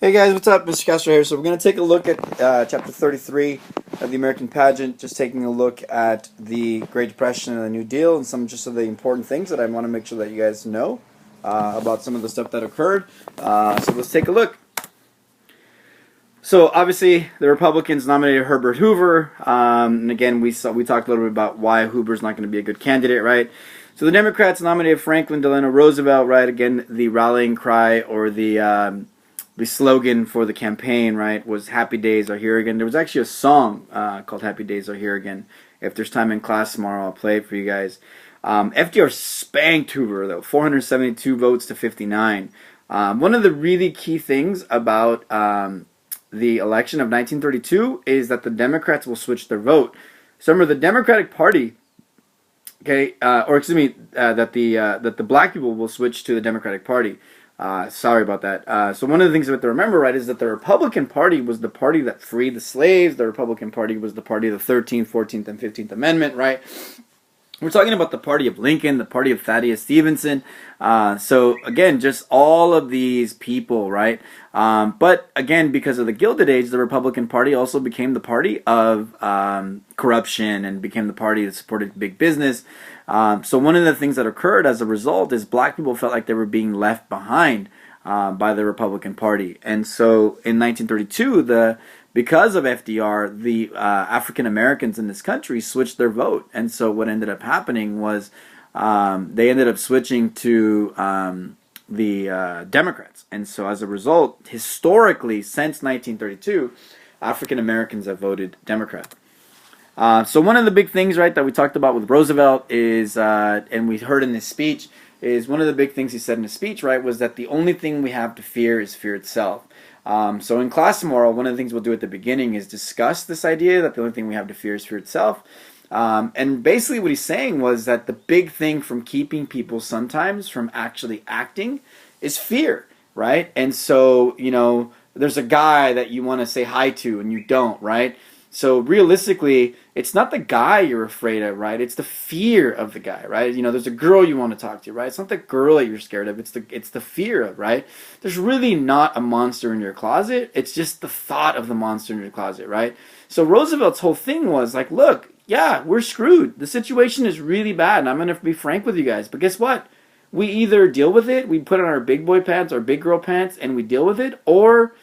Hey guys, what's up? Mr. Castro here. So we're going to take a look at chapter 33 of the American Pageant, just taking a look at the Great Depression and the New Deal and some just of the important things that I want to make sure that you guys know about some of the stuff that occurred. So let's take a look. So obviously the Republicans nominated Herbert Hoover, and again we talked a little bit about why Hoover's not going to be a good candidate, right? So the Democrats nominated Franklin Delano Roosevelt, right? Again, the rallying cry or the slogan for the campaign, right, was "Happy Days Are Here Again." There was actually a song called "Happy Days Are Here Again." If there's time in class tomorrow, I'll play it for you guys. FDR spanked Hoover, though, 472 votes to 59. One of the really key things about the election of 1932 is that the Democrats will switch their vote. So remember, the Democratic Party, okay, that the black people will switch to the Democratic Party. Sorry about that. So one of the things we have to remember, right, is that the Republican Party was the party that freed the slaves. The Republican Party was the party of the 13th, 14th, and 15th Amendment, right? We're talking about the party of Lincoln, the party of Thaddeus Stephenson. So again, just all of these people, right? But again, because of the Gilded Age, the Republican Party also became the party of corruption and became the party that supported big business. So one of the things that occurred as a result is black people felt like they were being left behind by the Republican Party. And so in 1932, because of FDR, the African Americans in this country switched their vote. And so what ended up happening was they ended up switching to the Democrats. And so as a result, historically, since 1932, African Americans have voted Democrat. So one of the big things, right, that we talked about with Roosevelt is, and we heard in his speech, is one of the big things he said in his speech, right, was that the only thing we have to fear is fear itself. So in class tomorrow, one of the things we'll do at the beginning is discuss this idea that the only thing we have to fear is fear itself. And basically what he's saying was that the big thing from keeping people sometimes from actually acting is fear, right? And so, there's a guy that you want to say hi to and you don't, right? So realistically, it's not the guy you're afraid of, right? It's the fear of the guy, right? There's a girl you want to talk to, right? It's not the girl that you're scared of. It's the fear of, right? There's really not a monster in your closet. It's just the thought of the monster in your closet, right? So Roosevelt's whole thing was like, look, yeah, we're screwed. The situation is really bad, and I'm going to be frank with you guys. But guess what? We either deal with it, we put on our big boy pants, our big girl pants, and we deal with it, or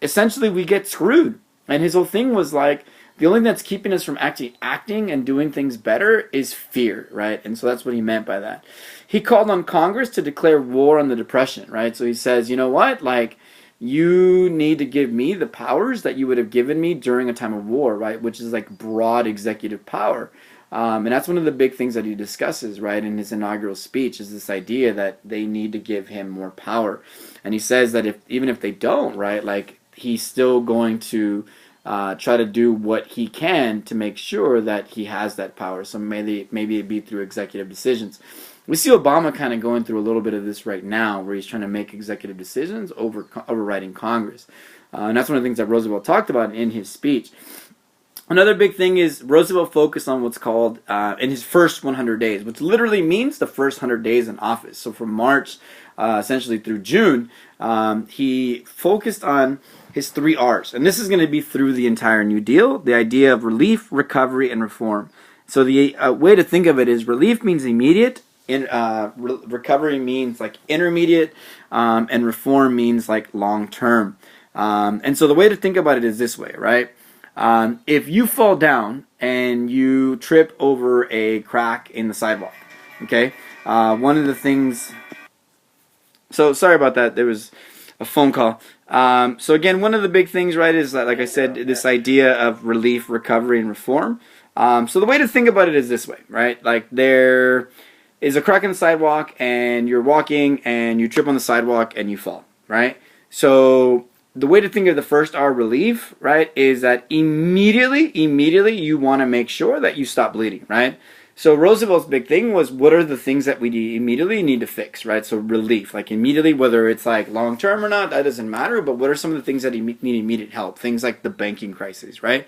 essentially we get screwed. And his whole thing was like, the only thing that's keeping us from actually acting and doing things better is fear, right? And so that's what he meant by that. He called on Congress to declare war on the Depression, right? So he says, you know what? Like, you need to give me the powers that you would have given me during a time of war, right? Which is like broad executive power. And that's one of the big things that he discusses, right, in his inaugural speech, is this idea that they need to give him more power. And he says that even if they don't, right, like, he's still going to try to do what he can to make sure that he has that power. So maybe it be through executive decisions. We see Obama kind of going through a little bit of this right now, where he's trying to make executive decisions overriding Congress. And that's one of the things that Roosevelt talked about in his speech. Another big thing is Roosevelt focused on what's called, in his first 100 days, which literally means the first 100 days in office. So from March, essentially through June, he focused on his 3 R's. And this is going to be through the entire New Deal, the idea of relief, recovery, and reform. So the way to think of it is relief means immediate, recovery means like intermediate, and reform means like long-term. And so the way to think about it is this way, right? If you fall down and you trip over a crack in the sidewalk, okay? One of the things... So sorry about that. There was a phone call. So again, one of the big things, right, is that, like I said, this idea of relief, recovery, and reform. So the way to think about it is this way, right? Like, there is a crack in the sidewalk and you're walking and you trip on the sidewalk and you fall, right? So the way to think of the first R, relief, right, is that immediately you want to make sure that you stop bleeding, right? So Roosevelt's big thing was, what are the things that we immediately need to fix, right? So relief, like immediately, whether it's like long term or not, that doesn't matter, but what are some of the things that need immediate help? Things like the banking crisis, right?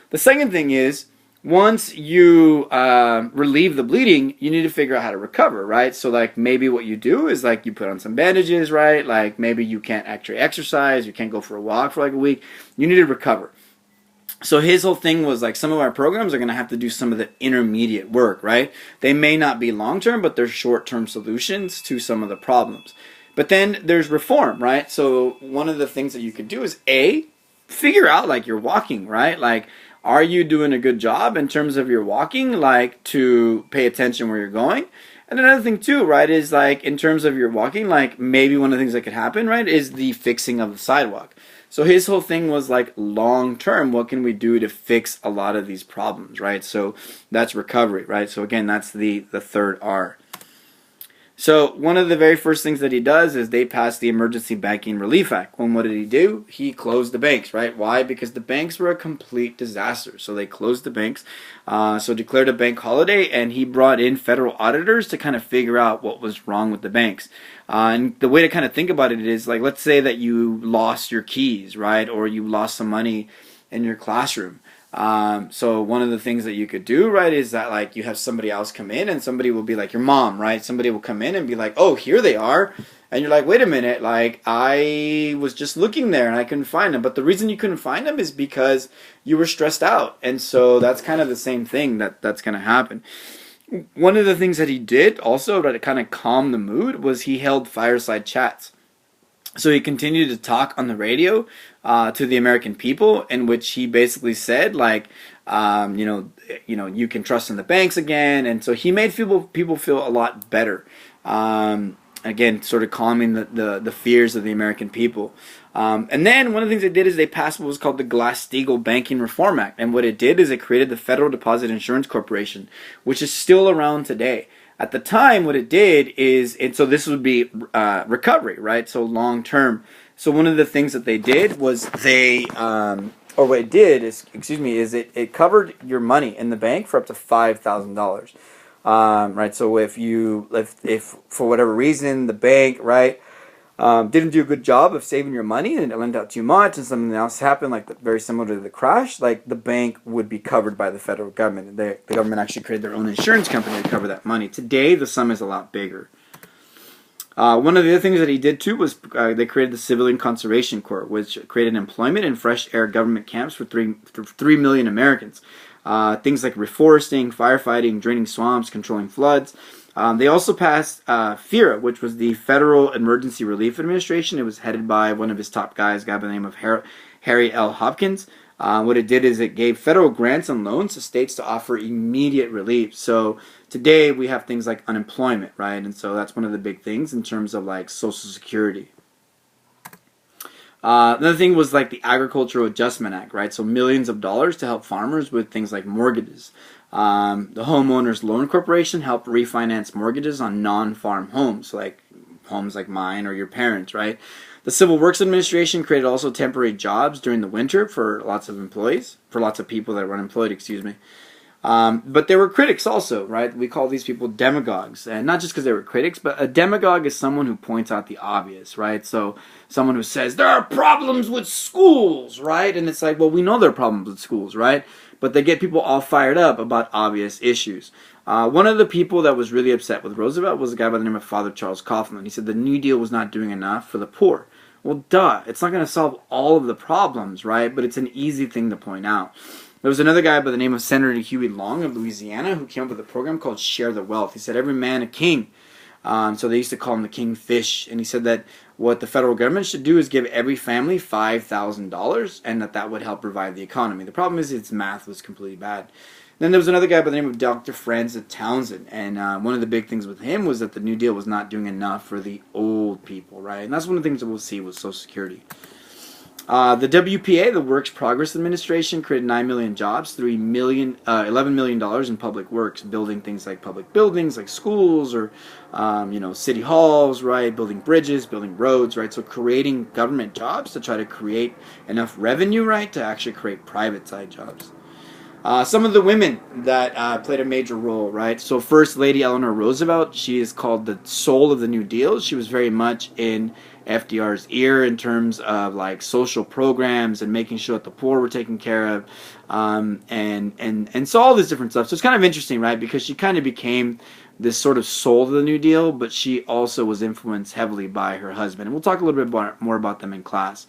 The second thing is, once you relieve the bleeding, you need to figure out how to recover, right? So like maybe what you do is like you put on some bandages, right? Like maybe you can't actually exercise, you can't go for a walk for like a week. You need to recover. So his whole thing was like some of our programs are going to have to do some of the intermediate work, right? They may not be long-term, but they're short-term solutions to some of the problems. But then there's reform, right? So one of the things that you could do is figure out like you're walking, right? Like, are you doing a good job in terms of your walking, like to pay attention where you're going? And another thing too, right, is like in terms of your walking, like maybe one of the things that could happen, right, is the fixing of the sidewalk. So his whole thing was like long term, what can we do to fix a lot of these problems, right? So that's recovery, right? So again, that's the third R. So one of the very first things that he does is they pass the Emergency Banking Relief Act. Well, what did he do? He closed the banks, right? Why? Because the banks were a complete disaster. So they closed the banks, so declared a bank holiday, and he brought in federal auditors to kind of figure out what was wrong with the banks. And the way to kind of think about it is like, let's say that you lost your keys, right? Or you lost some money in your classroom. So one of the things that you could do, right, is that like you have somebody else come in and somebody will be like your mom, right? Somebody will come in and be like, oh, here they are. And you're like, wait a minute, like I was just looking there and I couldn't find them. But the reason you couldn't find them is because you were stressed out. And so that's kind of the same thing that's going to happen. One of the things that he did also to kind of calm the mood was he held fireside chats. So he continued to talk on the radio to the American people, in which he basically said, like, you can trust in the banks again, and so he made people feel a lot better. Again, sort of calming the fears of the American people. And then one of the things they did is they passed what was called the Glass-Steagall Banking Reform Act, and what it did is it created the Federal Deposit Insurance Corporation, which is still around today. At the time, what it did is, so this would be recovery, right? So long term. So one of the things that they did was it covered your money in the bank for up to $5,000, right? So if for whatever reason the bank, right, didn't do a good job of saving your money and it lent out too much and something else happened, like very similar to the crash, like the bank would be covered by the federal government. The government actually created their own insurance company to cover that money. Today, the sum is a lot bigger. One of the other things that he did too was they created the Civilian Conservation Corps, which created employment and fresh air government camps for 3 million Americans. Things like reforesting, firefighting, draining swamps, controlling floods. They also passed FERA, which was the Federal Emergency Relief Administration. It was headed by one of his top guys, a guy by the name of Harry L. Hopkins. What it did is it gave federal grants and loans to states to offer immediate relief. So today we have things like unemployment, right? And so that's one of the big things in terms of like Social Security. Another thing was like the Agricultural Adjustment Act, right? So millions of dollars to help farmers with things like mortgages. The Homeowners Loan Corporation helped refinance mortgages on non-farm homes, like homes like mine or your parents, right? The Civil Works Administration created also temporary jobs during the winter for lots of people that were unemployed, excuse me. But there were critics also, right? We call these people demagogues. And not just because they were critics, but a demagogue is someone who points out the obvious, right? So someone who says, there are problems with schools, right? And it's like, well, we know there are problems with schools, right? But they get people all fired up about obvious issues. One of the people that was really upset with Roosevelt was a guy by the name of Father Charles Coughlin. He said the New Deal was not doing enough for the poor. Well, duh. It's not going to solve all of the problems, right? But it's an easy thing to point out. There was another guy by the name of Senator Huey Long of Louisiana who came up with a program called Share the Wealth. He said every man a king. So they used to call him the kingfish. And he said that what the federal government should do is give every family $5,000 and that would help revive the economy. The problem is its math was completely bad. Then there was another guy by the name of Dr. Francis Townsend, and one of the big things with him was that the New Deal was not doing enough for the old people, right? And that's one of the things that we'll see with Social Security. The WPA, the Works Progress Administration, created 9 million jobs through $11 million in public works, building things like public buildings, like schools or city halls, right? Building bridges, building roads, right? So creating government jobs to try to create enough revenue, right, to actually create private side jobs. Some of the women that played a major role, right? So First Lady Eleanor Roosevelt, she is called the soul of the New Deal. She was very much in FDR's ear in terms of like social programs and making sure that the poor were taken care of, and so all this different stuff. So it's kind of interesting, right? Because she kind of became this sort of soul of the New Deal, but she also was influenced heavily by her husband. And we'll talk a little bit more about them in class.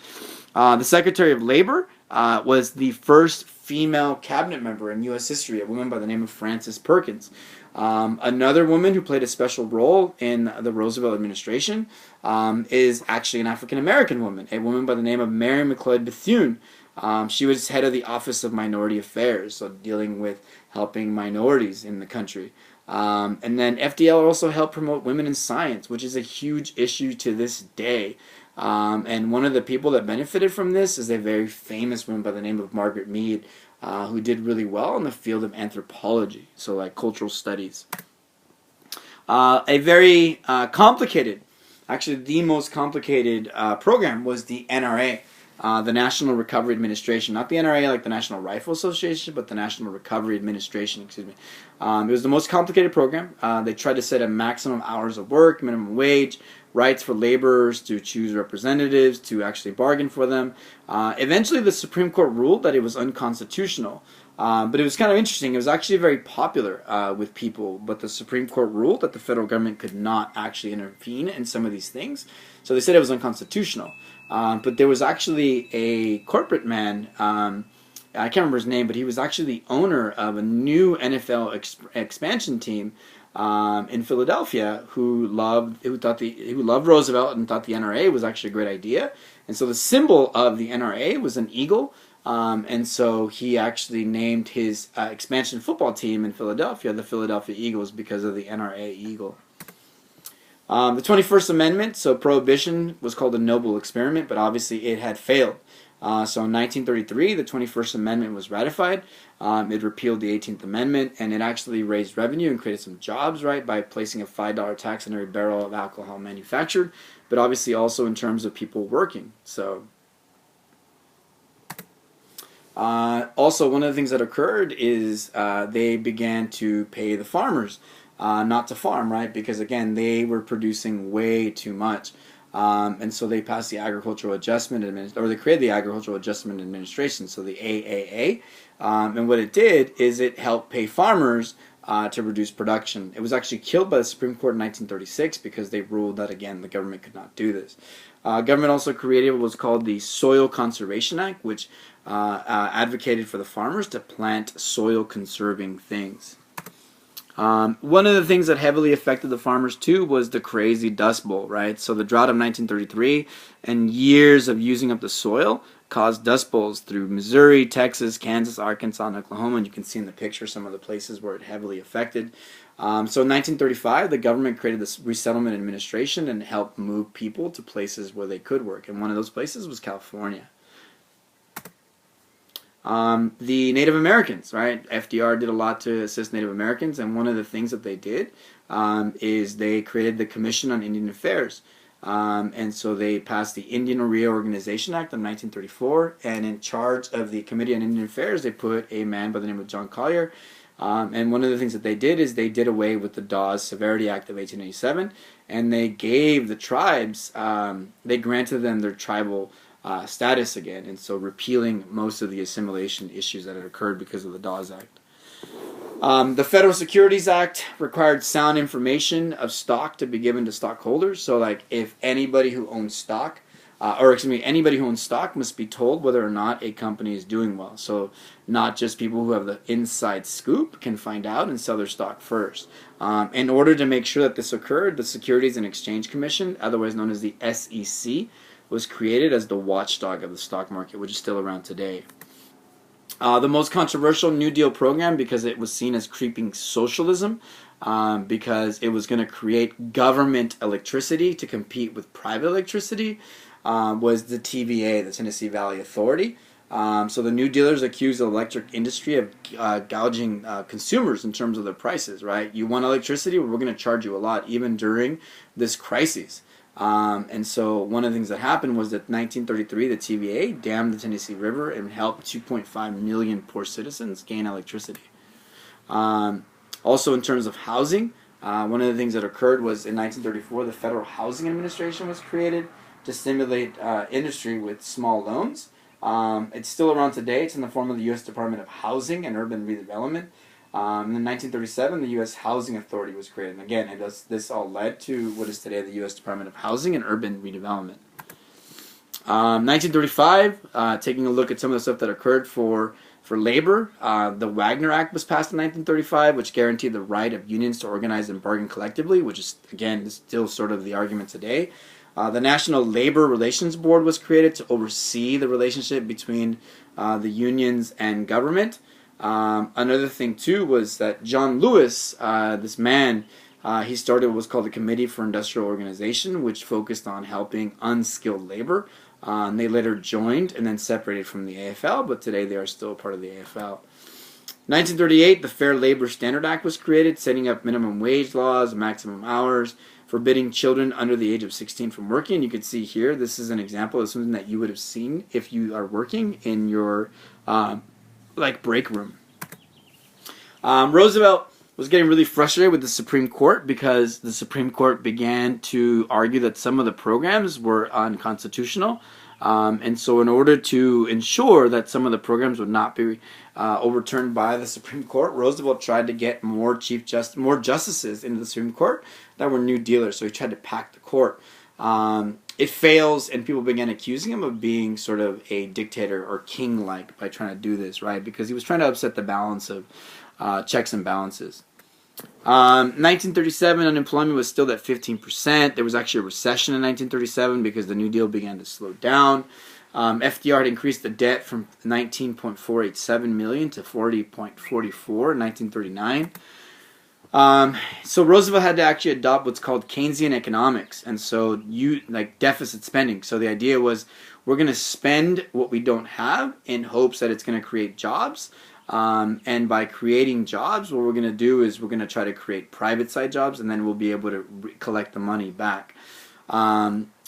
The Secretary of Labor was the first female cabinet member in U.S. history, a woman by the name of Frances Perkins. Another woman who played a special role in the Roosevelt administration is actually an African-American woman, a woman by the name of Mary McLeod Bethune. She was head of the Office of Minority Affairs, so dealing with helping minorities in the country. And then FDL also helped promote women in science, which is a huge issue to this day. And one of the people that benefited from this is a very famous woman by the name of Margaret Mead, who did really well in the field of anthropology, so like cultural studies. A very complicated, actually the most complicated program was the NRA, the National Recovery Administration. Not the NRA like the National Rifle Association, but the National Recovery Administration, excuse me. It was the most complicated program. They tried to set a maximum hours of work, minimum wage, rights for laborers to choose representatives, to actually bargain for them. Eventually, the Supreme Court ruled that it was unconstitutional. But it was kind of interesting. It was actually very popular with people, but the Supreme Court ruled that the federal government could not actually intervene in some of these things. So they said it was unconstitutional. But there was actually a corporate man, I can't remember his name, but he was actually the owner of a new NFL expansion team in Philadelphia who loved Roosevelt and thought the NRA was actually a great idea. And so the symbol of the NRA was an eagle. And so he actually named his expansion football team in Philadelphia the Philadelphia Eagles because of the NRA eagle. The 21st Amendment, so Prohibition was called a noble experiment, but obviously it had failed. So in 1933, the 21st Amendment was ratified. It repealed the 18th Amendment, and it actually raised revenue and created some jobs, right, by placing a $5 tax on every barrel of alcohol manufactured, but obviously also in terms of people working. So also, one of the things that occurred is they began to pay the farmers not to farm, right? Because again, they were producing way too much. And so they passed the Agricultural Adjustment or they created the Agricultural Adjustment Administration, so the AAA. And what it did is it helped pay farmers to reduce production. It was actually killed by the Supreme Court in 1936 because they ruled that, again, the government could not do this. Government also created what was called the Soil Conservation Act, which advocated for the farmers to plant soil-conserving things. One of the things that heavily affected the farmers too was the crazy Dust Bowl, right? So the drought of 1933 and years of using up the soil caused dust bowls through Missouri, Texas, Kansas, Arkansas, and Oklahoma. And you can see in the picture some of the places where it heavily affected. So in 1935, the government created this Resettlement Administration and helped move people to places where they could work. And one of those places was California. The Native Americans, right? FDR did a lot to assist Native Americans, and one of the things that they did is they created the Commission on Indian Affairs. And so they passed the Indian Reorganization Act of 1934, and in charge of the Committee on Indian Affairs, they put a man by the name of John Collier. And one of the things that they did is they did away with the Dawes Severity Act of 1887, and they gave the tribes, they granted them their tribal status again, and so repealing most of the assimilation issues that had occurred because of the Dawes Act. The Federal Securities Act required sound information of stock to be given to stockholders. So, like, if anybody who owns stock, anybody who owns stock must be told whether or not a company is doing well. So, not just people who have the inside scoop can find out and sell their stock first. In order to make sure that this occurred, the Securities and Exchange Commission, otherwise known as the SEC, was created as the watchdog of the stock market, which is still around today. The most controversial New Deal program, because it was seen as creeping socialism, because it was going to create government electricity to compete with private electricity, was the TVA, the Tennessee Valley Authority. So the New Dealers accused the electric industry of gouging consumers in terms of their prices, right? You want electricity? Well, we're going to charge you a lot, even during this crisis. And so one of the things that happened was that 1933, the TVA dammed the Tennessee River and helped 2.5 million poor citizens gain electricity. Also, in terms of housing, one of the things that occurred was in 1934, the Federal Housing Administration was created to stimulate industry with small loans. It's still around today. It's in the form of the U.S. Department of Housing and Urban Redevelopment. In 1937, the U.S. Housing Authority was created. And again, this all led to what is today the U.S. Department of Housing and Urban Redevelopment. 1935, taking a look at some of the stuff that occurred for labor, the Wagner Act was passed in 1935, which guaranteed the right of unions to organize and bargain collectively, which is, again, still sort of the argument today. The National Labor Relations Board was created to oversee the relationship between the unions and government. Another thing, too, was that John Lewis, this man, he started what was called the Committee for Industrial Organization, which focused on helping unskilled labor. And they later joined and then separated from the AFL, but today they are still a part of the AFL. 1938, the Fair Labor Standard Act was created, setting up minimum wage laws, maximum hours, forbidding children under the age of 16 from working. You can see here, this is an example of something that you would have seen if you are working in your break room. Roosevelt was getting really frustrated with the Supreme Court because the Supreme Court began to argue that some of the programs were unconstitutional. And so in order to ensure that some of the programs would not be overturned by the Supreme Court, Roosevelt tried to get more justices into the Supreme Court that were New Dealers. So he tried to pack the court. It fails, and people began accusing him of being sort of a dictator or king-like by trying to do this, right? Because he was trying to upset the balance of checks and balances. 1937, unemployment was still at 15%. There was actually a recession in 1937 because the New Deal began to slow down. FDR had increased the debt from $19.487 million to $40.44 in 1939. So Roosevelt had to actually adopt what's called Keynesian economics, and so deficit spending. So the idea was we're going to spend what we don't have in hopes that it's going to create jobs. And by creating jobs, what we're going to do is we're going to try to create private side jobs, and then we'll be able to collect the money back.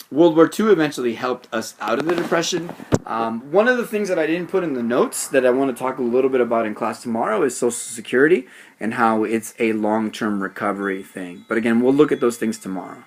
World War II eventually helped us out of the Depression. One of the things that I didn't put in the notes that I want to talk a little bit about in class tomorrow is Social Security and how it's a long-term recovery thing. But again, we'll look at those things tomorrow.